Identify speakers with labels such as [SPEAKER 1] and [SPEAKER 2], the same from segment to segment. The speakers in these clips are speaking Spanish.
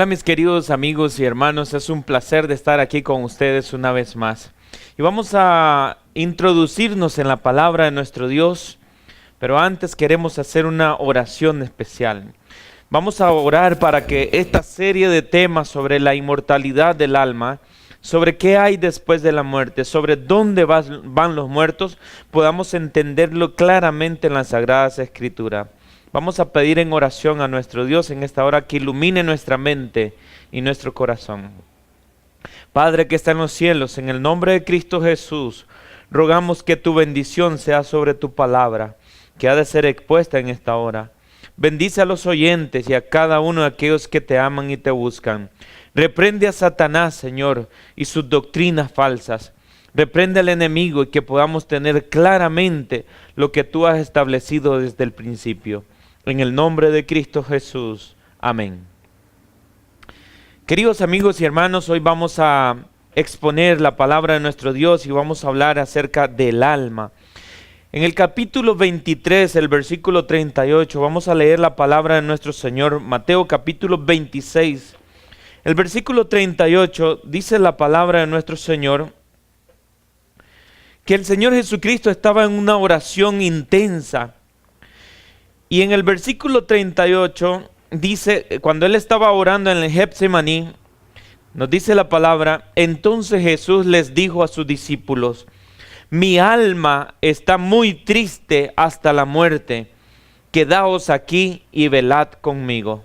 [SPEAKER 1] Hola mis queridos amigos y hermanos, es un placer de estar aquí con ustedes una vez más. Y vamos a introducirnos en la palabra de nuestro Dios, pero antes queremos hacer una oración especial. Vamos a orar para que esta serie de temas sobre la inmortalidad del alma, sobre qué hay después de la muerte, sobre dónde van los muertos, podamos entenderlo claramente en las Sagradas Escrituras. Vamos a pedir en oración a nuestro Dios en esta hora que ilumine nuestra mente y nuestro corazón. Padre que está en los cielos, en el nombre de Cristo Jesús, rogamos que tu bendición sea sobre tu palabra, que ha de ser expuesta en esta hora. Bendice a los oyentes y a cada uno de aquellos que te aman y te buscan. Reprende a Satanás, Señor, y sus doctrinas falsas. Reprende al enemigo y que podamos tener claramente lo que tú has establecido desde el principio. En el nombre de Cristo Jesús. Amén. Queridos amigos y hermanos, hoy vamos a exponer la palabra de nuestro Dios y vamos a hablar acerca del alma. En el capítulo 23, el versículo 38, vamos a leer la palabra de nuestro Señor. Mateo capítulo 26, el versículo 38, dice la palabra de nuestro Señor que el Señor Jesucristo estaba en una oración intensa. Y en el versículo 38 dice, cuando él estaba orando en el Getsemaní, nos dice la palabra, entonces Jesús les dijo a sus discípulos, mi alma está muy triste hasta la muerte, quedaos aquí y velad conmigo.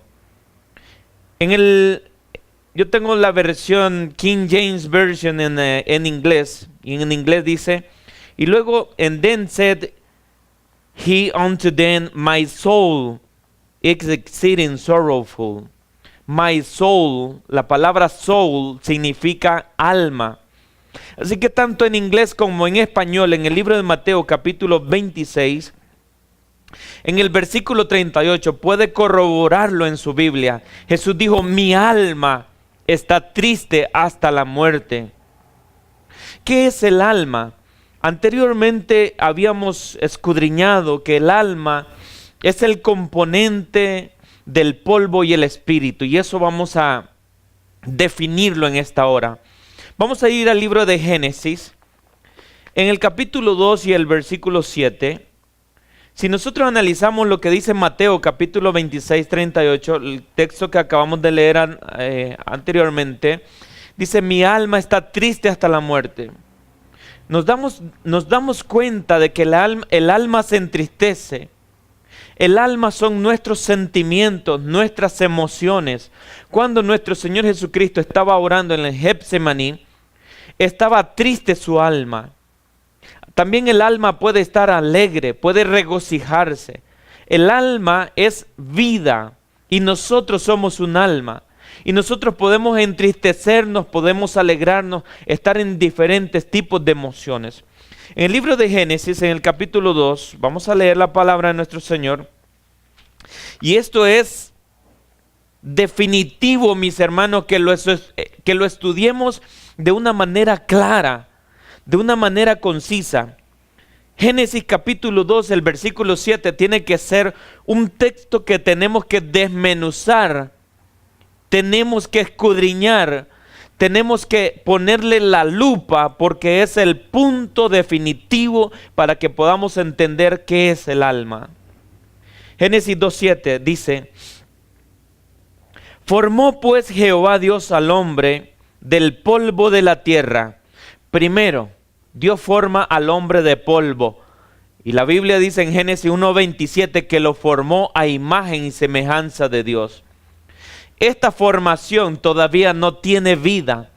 [SPEAKER 1] Yo tengo la versión King James Version en inglés, y en inglés dice, y luego, and then said he unto them, my soul is exceeding sorrowful. My soul, la palabra soul significa alma. Así que tanto en inglés como en español, en el libro de Mateo capítulo 26, en el versículo 38, puede corroborarlo en su Biblia. Jesús dijo, mi alma está triste hasta la muerte. ¿Qué es el alma? Anteriormente habíamos escudriñado que el alma es el componente del polvo y el espíritu, y eso vamos a definirlo en esta hora. Vamos a ir al libro de Génesis, en el capítulo 2 y el versículo 7. Si nosotros analizamos lo que dice Mateo capítulo 26, 38, el texto que acabamos de leer anteriormente, dice, mi alma está triste hasta la muerte. Nos damos cuenta de que el alma se entristece. El alma son nuestros sentimientos, nuestras emociones. Cuando nuestro Señor Jesucristo estaba orando en el Getsemaní, estaba triste su alma. También el alma puede estar alegre, puede regocijarse. El alma es vida y nosotros somos un alma. Y nosotros podemos entristecernos, podemos alegrarnos, estar en diferentes tipos de emociones. En el libro de Génesis, en el capítulo 2, vamos a leer la palabra de nuestro Señor. Y esto es definitivo, mis hermanos, que lo estudiemos de una manera clara, de una manera concisa. Génesis capítulo 2, el versículo 7, tiene que ser un texto que tenemos que desmenuzar. Tenemos que escudriñar, tenemos que ponerle la lupa porque es el punto definitivo para que podamos entender qué es el alma. Génesis 2:7 dice, formó pues Jehová Dios al hombre del polvo de la tierra. Primero, Dios forma al hombre de polvo. Y la Biblia dice en Génesis 1:27 que lo formó a imagen y semejanza de Dios. Esta formación todavía no tiene vida.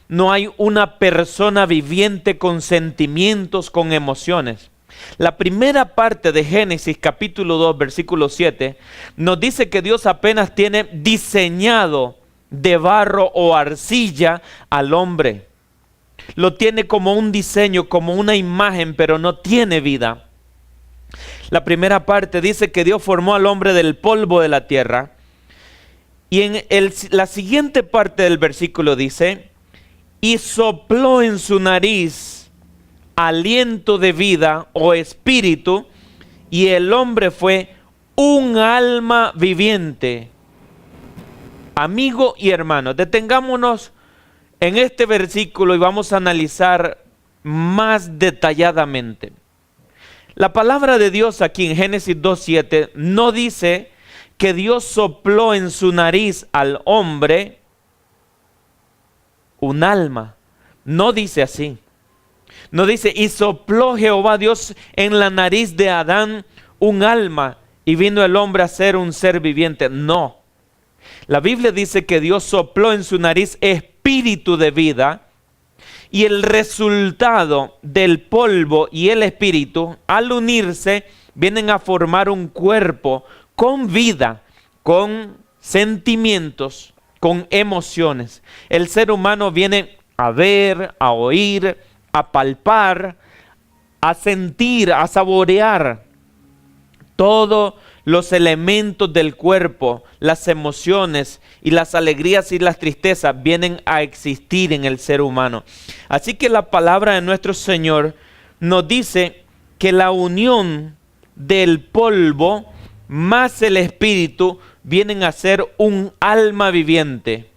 [SPEAKER 1] No hay una persona viviente con sentimientos, con emociones. La primera parte de Génesis capítulo 2, versículo 7, nos dice que Dios apenas tiene diseñado de barro o arcilla al hombre. Lo tiene como un diseño, como una imagen, pero no tiene vida. La primera parte dice que Dios formó al hombre del polvo de la tierra. Y en la siguiente parte del versículo dice, y sopló en su nariz aliento de vida o espíritu, y el hombre fue un alma viviente. Amigo y hermano, detengámonos en este versículo y vamos a analizar más detalladamente. La palabra de Dios aquí en Génesis 2:7 no dice que Dios sopló en su nariz al hombre un alma. No dice así. No dice, y sopló Jehová Dios en la nariz de Adán un alma y vino el hombre a ser un ser viviente. No. La Biblia dice que Dios sopló en su nariz espíritu de vida. Y el resultado del polvo y el espíritu, al unirse, vienen a formar un cuerpo con vida, con sentimientos, con emociones. El ser humano viene a ver, a oír, a palpar, a sentir, a saborear todos los elementos del cuerpo, las emociones y las alegrías y las tristezas vienen a existir en el ser humano. Así que la palabra de nuestro Señor nos dice que la unión del polvo más el espíritu vienen a ser un alma viviente.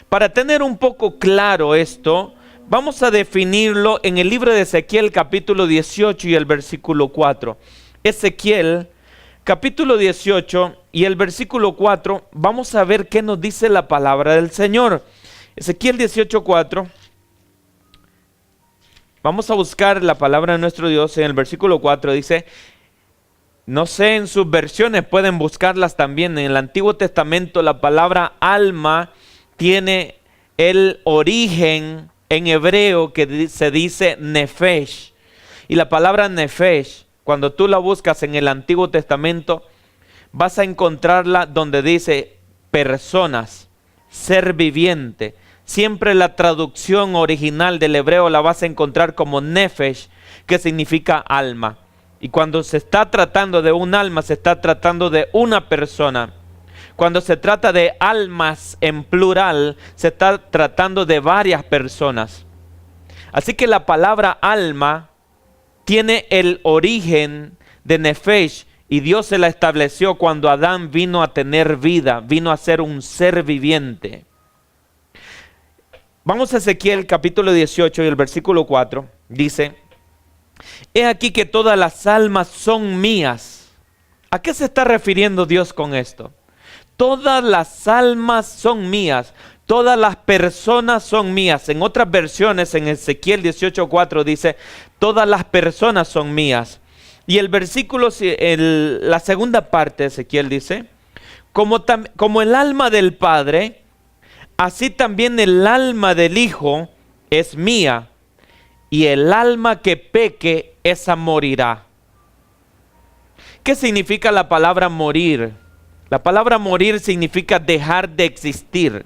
[SPEAKER 1] Para tener un poco claro esto, vamos a definirlo en el libro de Ezequiel capítulo 18 y el versículo 4. Ezequiel capítulo 18 y el versículo 4, vamos a ver qué nos dice la palabra del Señor. Ezequiel 18:4. Vamos a buscar la palabra de nuestro Dios en el versículo 4. Dice, no sé, en sus versiones pueden buscarlas también. En el Antiguo Testamento la palabra alma tiene el origen en hebreo que se dice nefesh. Y la palabra nefesh, cuando tú la buscas en el Antiguo Testamento, vas a encontrarla donde dice personas, ser viviente. Siempre la traducción original del hebreo la vas a encontrar como nefesh, que significa alma. Y cuando se está tratando de un alma, se está tratando de una persona. Cuando se trata de almas en plural, se está tratando de varias personas. Así que la palabra alma tiene el origen de nefesh y Dios se la estableció cuando Adán vino a tener vida, vino a ser un ser viviente. Vamos a Ezequiel capítulo 18 y el versículo 4. Dice, he aquí que todas las almas son mías. ¿A qué se está refiriendo Dios con esto? Todas las almas son mías. Todas las personas son mías. En otras versiones, en Ezequiel 18:4 dice, todas las personas son mías. Y el versículo, la segunda parte de Ezequiel dice, como el alma del Padre, así también el alma del Hijo es mía, y el alma que peque, esa morirá. ¿Qué significa la palabra morir? La palabra morir significa dejar de existir.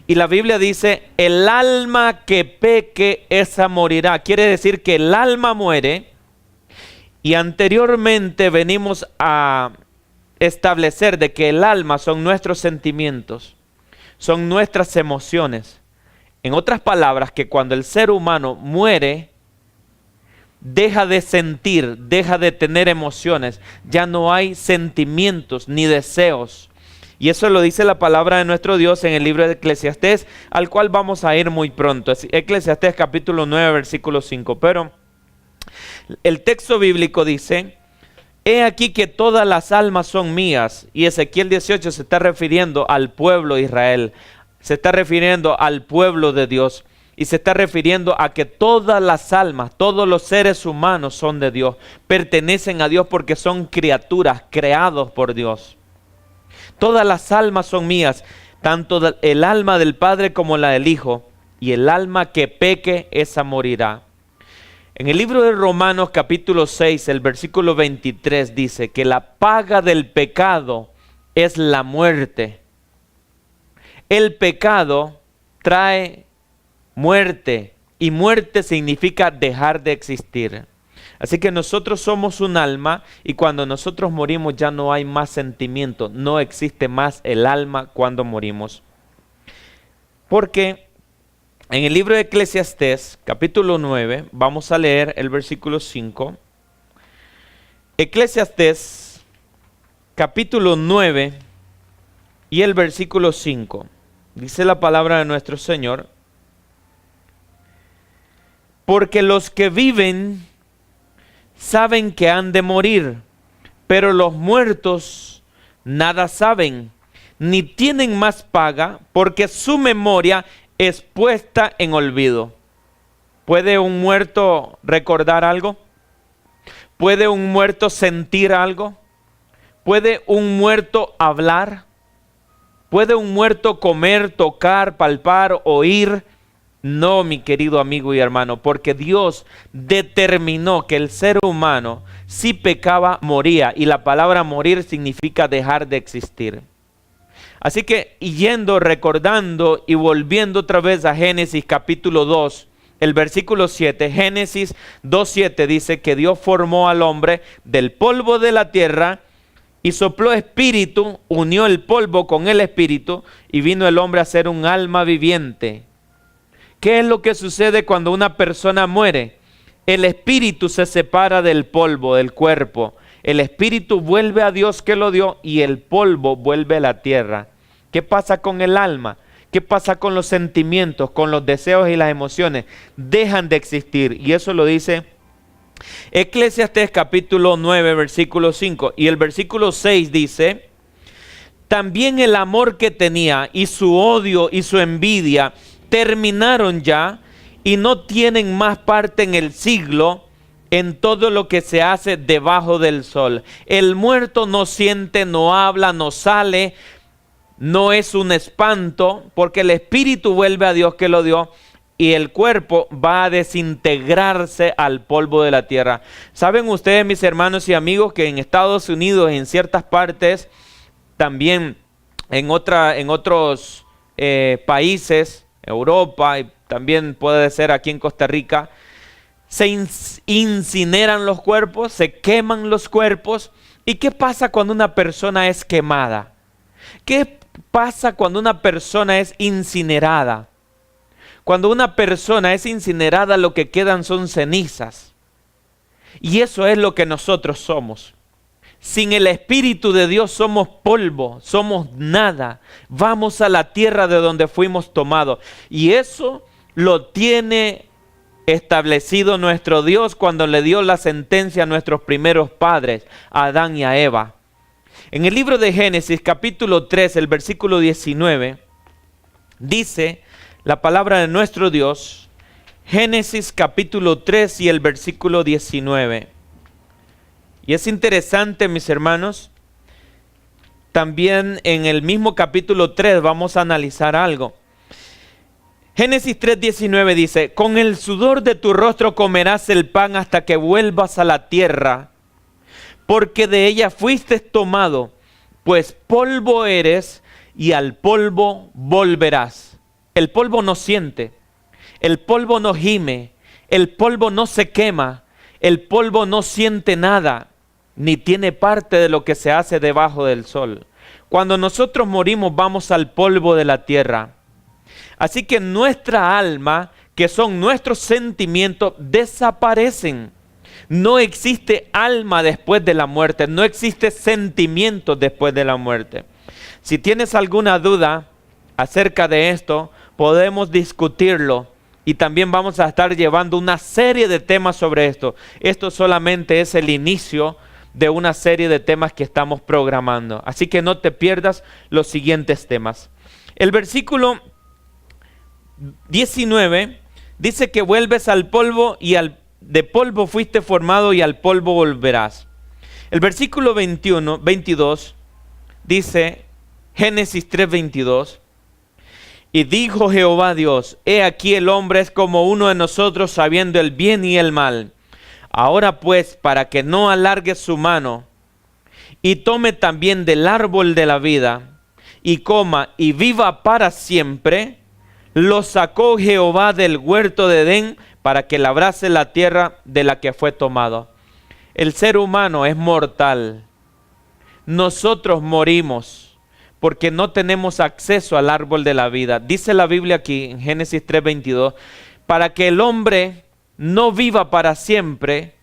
[SPEAKER 1] Y la Biblia dice, el alma que peque, esa morirá. Quiere decir que el alma muere. Y anteriormente venimos a establecer de que el alma son nuestros sentimientos, son nuestras emociones. En otras palabras, que cuando el ser humano muere, deja de sentir, deja de tener emociones. Ya no hay sentimientos ni deseos. Y eso lo dice la palabra de nuestro Dios en el libro de Eclesiastés, al cual vamos a ir muy pronto. Eclesiastés capítulo 9, versículo 5. Pero el texto bíblico dice, he aquí que todas las almas son mías. Y Ezequiel 18 se está refiriendo al pueblo de Israel. Se está refiriendo al pueblo de Dios. Y se está refiriendo a que todas las almas, todos los seres humanos son de Dios. Pertenecen a Dios porque son criaturas creados por Dios. Todas las almas son mías, tanto el alma del Padre como la del Hijo, y el alma que peque, esa morirá. En el libro de Romanos capítulo 6, el versículo 23 dice que la paga del pecado es la muerte. El pecado trae muerte, y muerte significa dejar de existir. Así que nosotros somos un alma, y cuando nosotros morimos ya no hay más sentimiento, no existe más el alma cuando morimos. Porque en el libro de Eclesiastés, capítulo 9, vamos a leer el versículo 5. Eclesiastés, capítulo 9, y el versículo 5. Dice la palabra de nuestro Señor: porque los que viven saben que han de morir, pero los muertos nada saben, ni tienen más paga, porque su memoria es puesta en olvido. ¿Puede un muerto recordar algo? ¿Puede un muerto sentir algo? ¿Puede un muerto hablar? ¿Puede un muerto comer, tocar, palpar, oír? No, mi querido amigo y hermano, porque Dios determinó que el ser humano, si pecaba, moría. Y la palabra morir significa dejar de existir. Así que, yendo, recordando y volviendo otra vez a Génesis capítulo 2, el versículo 7, Génesis 2:7 dice que Dios formó al hombre del polvo de la tierra y sopló espíritu, unió el polvo con el espíritu y vino el hombre a ser un alma viviente. ¿Qué es lo que sucede cuando una persona muere? El espíritu se separa del polvo, del cuerpo. El espíritu vuelve a Dios que lo dio y el polvo vuelve a la tierra. ¿Qué pasa con el alma? ¿Qué pasa con los sentimientos, con los deseos y las emociones? Dejan de existir. Y eso lo dice Eclesiastés capítulo 9, versículo 5. Y el versículo 6 dice: también el amor que tenía y su odio y su envidia terminaron ya y no tienen más parte en el siglo en todo lo que se hace debajo del sol. El muerto no siente, no habla, no sale, no es un espanto, porque el espíritu vuelve a Dios que lo dio y el cuerpo va a desintegrarse al polvo de la tierra. ¿Saben ustedes, mis hermanos y amigos, que en Estados Unidos, en ciertas partes, también en otros países, Europa y también puede ser aquí en Costa Rica, se incineran los cuerpos, se queman los cuerpos? ¿Y qué pasa cuando una persona es quemada? ¿Qué pasa cuando una persona es incinerada? Cuando una persona es incinerada, lo que quedan son cenizas. Y eso es lo que nosotros somos. Sin el Espíritu de Dios somos polvo, somos nada. Vamos a la tierra de donde fuimos tomados. Y eso lo tiene establecido nuestro Dios cuando le dio la sentencia a nuestros primeros padres, a Adán y a Eva. En el libro de Génesis, capítulo 3, el versículo 19, dice la palabra de nuestro Dios, Génesis capítulo 3 y el versículo 19. Y es interesante, mis hermanos, también en el mismo capítulo 3 vamos a analizar algo. Génesis 3:19 dice: con el sudor de tu rostro comerás el pan hasta que vuelvas a la tierra, porque de ella fuiste tomado, pues polvo eres y al polvo volverás. El polvo no siente, el polvo no gime, el polvo no se quema, el polvo no siente nada, ni tiene parte de lo que se hace debajo del sol. Cuando nosotros morimos, vamos al polvo de la tierra. Así que nuestra alma, que son nuestros sentimientos, desaparecen. No existe alma después de la muerte, no existe sentimiento después de la muerte. Si tienes alguna duda acerca de esto, podemos discutirlo y también vamos a estar llevando una serie de temas sobre esto. Esto solamente es el inicio de una serie de temas que estamos programando. Así que no te pierdas los siguientes temas. El versículo 19 dice que vuelves al polvo y de polvo fuiste formado y al polvo volverás. El versículo 22 dice, Génesis 3:22, y dijo Jehová Dios: he aquí el hombre es como uno de nosotros, sabiendo el bien y el mal. Ahora pues, para que no alargue su mano y tome también del árbol de la vida y coma y viva para siempre, lo sacó Jehová del huerto de Edén para que labrase la tierra de la que fue tomado. El ser humano es mortal. Nosotros morimos porque no tenemos acceso al árbol de la vida. Dice la Biblia aquí en Génesis 3:22, para que el hombre no viva para siempre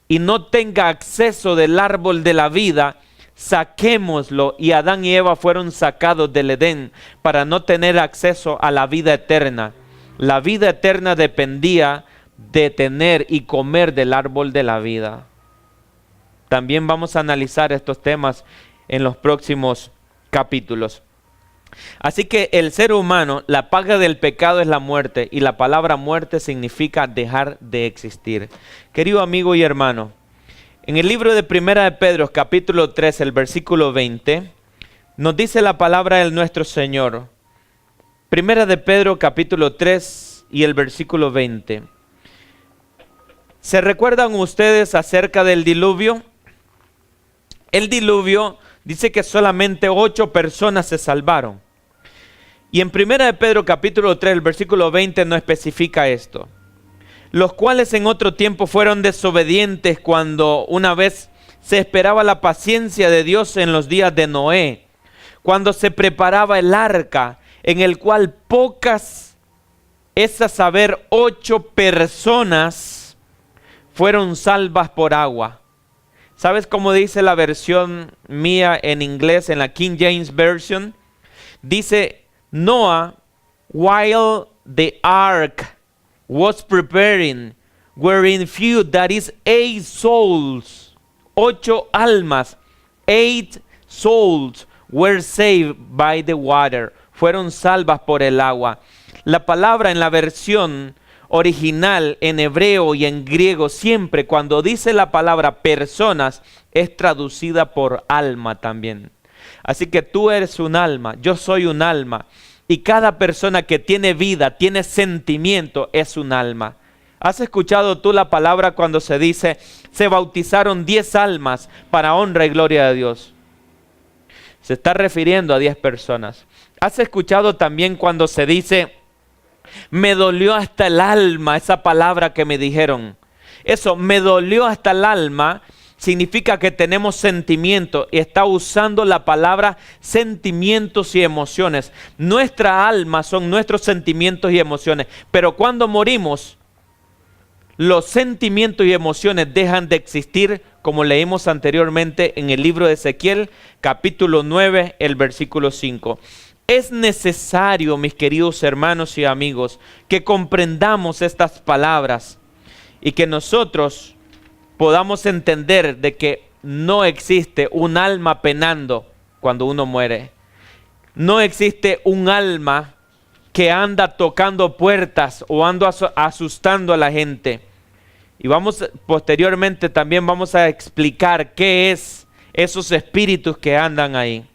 [SPEAKER 1] y no tenga acceso del árbol de la vida, saquémoslo. Y Adán y Eva fueron sacados del Edén para no tener acceso a la vida eterna. La vida eterna dependía de tener y comer del árbol de la vida. También vamos a analizar estos temas en los próximos capítulos. Así que el ser humano, la paga del pecado es la muerte, y la palabra muerte significa dejar de existir. Querido amigo y hermano, en el libro de Primera de Pedro, capítulo 3, el versículo 20, nos dice la palabra de nuestro Señor. Primera de Pedro, capítulo 3 y el versículo 20. ¿Se recuerdan ustedes acerca del diluvio? El diluvio dice que solamente 8 personas se salvaron. Y en 1 de Pedro capítulo 3, el versículo 20 no especifica esto. Los cuales en otro tiempo fueron desobedientes cuando una vez se esperaba la paciencia de Dios en los días de Noé, cuando se preparaba el arca, en el cual pocas, es a saber 8 personas, fueron salvas por agua. ¿Sabes cómo dice la versión mía en inglés, en la King James Version? Dice, Noah, while the ark was preparing, wherein few, that is 8 souls, 8 almas, 8 souls were saved by the water. Fueron salvas por el agua. La palabra en la versión original en hebreo y en griego, siempre cuando dice la palabra personas, es traducida por alma también. Así que tú eres un alma, yo soy un alma, y cada persona que tiene vida, tiene sentimiento, es un alma. ¿Has escuchado tú la palabra cuando se dice, se bautizaron 10 almas para honra y gloria de Dios? Se está refiriendo a 10 personas. ¿Has escuchado también cuando se dice, me dolió hasta el alma, esa palabra que me dijeron? Eso, me dolió hasta el alma, significa que tenemos sentimientos, y está usando la palabra sentimientos y emociones. Nuestra alma son nuestros sentimientos y emociones, pero cuando morimos, los sentimientos y emociones dejan de existir, como leímos anteriormente en el libro de Ezequiel, capítulo 9, el versículo 5. Es necesario, mis queridos hermanos y amigos, que comprendamos estas palabras y que nosotros podamos entender de que no existe un alma penando cuando uno muere. No existe un alma que anda tocando puertas o anda asustando a la gente. Y posteriormente también vamos a explicar qué es esos espíritus que andan ahí.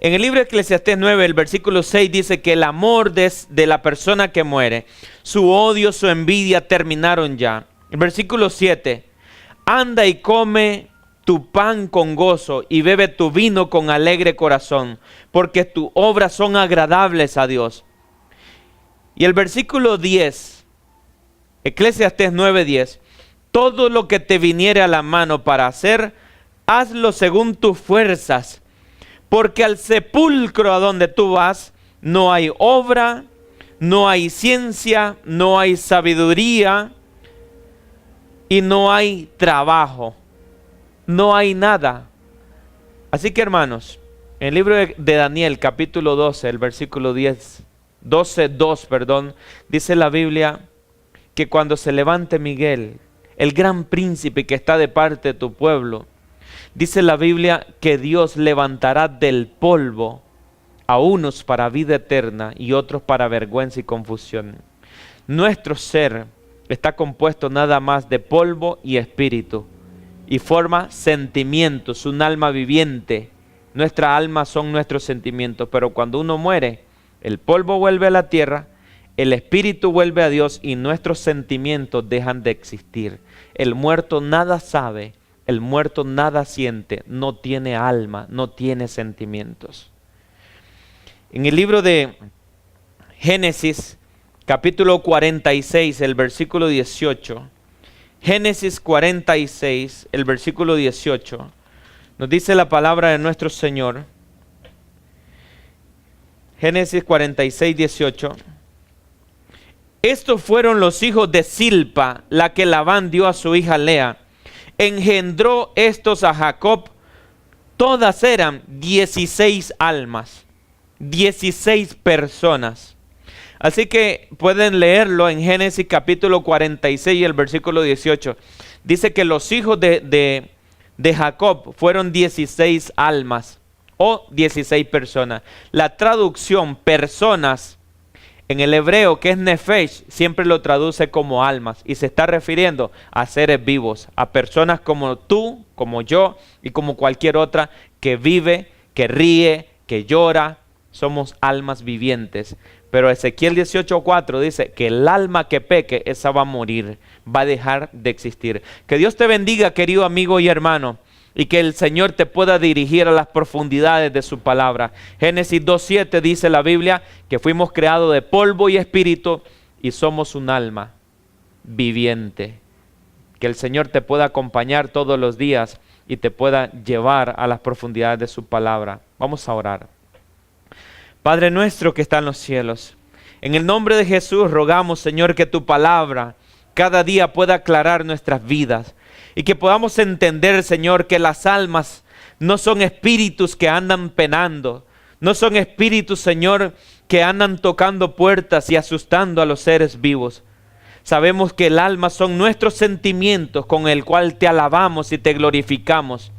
[SPEAKER 1] En el libro de Eclesiastés 9, el versículo 6 dice que el amor de la persona que muere, su odio, su envidia terminaron ya. El versículo 7, anda y come tu pan con gozo y bebe tu vino con alegre corazón, porque tus obras son agradables a Dios. Y el versículo 10, Eclesiastés 9:10, todo lo que te viniere a la mano para hacer, hazlo según tus fuerzas, porque al sepulcro a donde tú vas no hay obra, no hay ciencia, no hay sabiduría y no hay trabajo. No hay nada. Así que, hermanos, en el libro de Daniel, capítulo 12, el versículo 12:2, dice la Biblia que cuando se levante Miguel, el gran príncipe que está de parte de tu pueblo, dice la Biblia que Dios levantará del polvo a unos para vida eterna y otros para vergüenza y confusión. Nuestro ser está compuesto nada más de polvo y espíritu, y forma sentimientos, un alma viviente. Nuestra alma son nuestros sentimientos, pero cuando uno muere, el polvo vuelve a la tierra, el espíritu vuelve a Dios y nuestros sentimientos dejan de existir. El muerto nada sabe, el muerto nada siente, no tiene alma, no tiene sentimientos. En el libro de Génesis, capítulo 46, el versículo 18, Génesis 46, el versículo 18, nos dice la palabra de nuestro Señor. Génesis 46, 18. Estos fueron los hijos de Silpa, la que Labán dio a su hija Lea. Engendró estos a Jacob todas eran 16 almas, 16 personas. Así que pueden leerlo en Génesis capítulo 46 y el versículo 18. Dice que los hijos de Jacob fueron 16 almas o 16 personas. La traducción personas en el hebreo, que es nefesh, siempre lo traduce como almas y se está refiriendo a seres vivos, a personas como tú, como yo y como cualquier otra que vive, que ríe, que llora. Somos almas vivientes. Pero Ezequiel 18:4 dice que el alma que peque, esa va a morir, va a dejar de existir. Que Dios te bendiga, querido amigo y hermano, y que el Señor te pueda dirigir a las profundidades de su palabra. Génesis 2:7 dice la Biblia que fuimos creados de polvo y espíritu y somos un alma viviente. Que el Señor te pueda acompañar todos los días y te pueda llevar a las profundidades de su palabra. Vamos a orar. Padre nuestro que está en los cielos, en el nombre de Jesús rogamos, Señor, que tu palabra cada día pueda aclarar nuestras vidas y que podamos entender, Señor, que las almas no son espíritus que andan penando, no son espíritus, Señor, que andan tocando puertas y asustando a los seres vivos. Sabemos que el alma son nuestros sentimientos con el cual te alabamos y te glorificamos,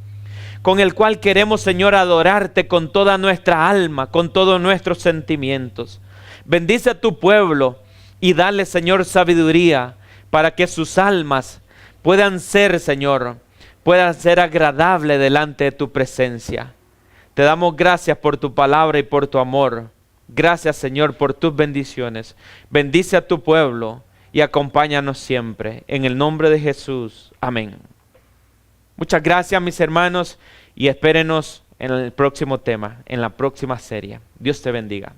[SPEAKER 1] con el cual queremos, Señor, adorarte con toda nuestra alma, con todos nuestros sentimientos. Bendice a tu pueblo y dale, Señor, sabiduría para que sus almas puedan ser, Señor, puedan ser agradables delante de tu presencia. Te damos gracias por tu palabra y por tu amor. Gracias, Señor, por tus bendiciones. Bendice a tu pueblo y acompáñanos siempre. En el nombre de Jesús. Amén. Muchas gracias, mis hermanos, y espérenos en el próximo tema, en la próxima serie. Dios te bendiga.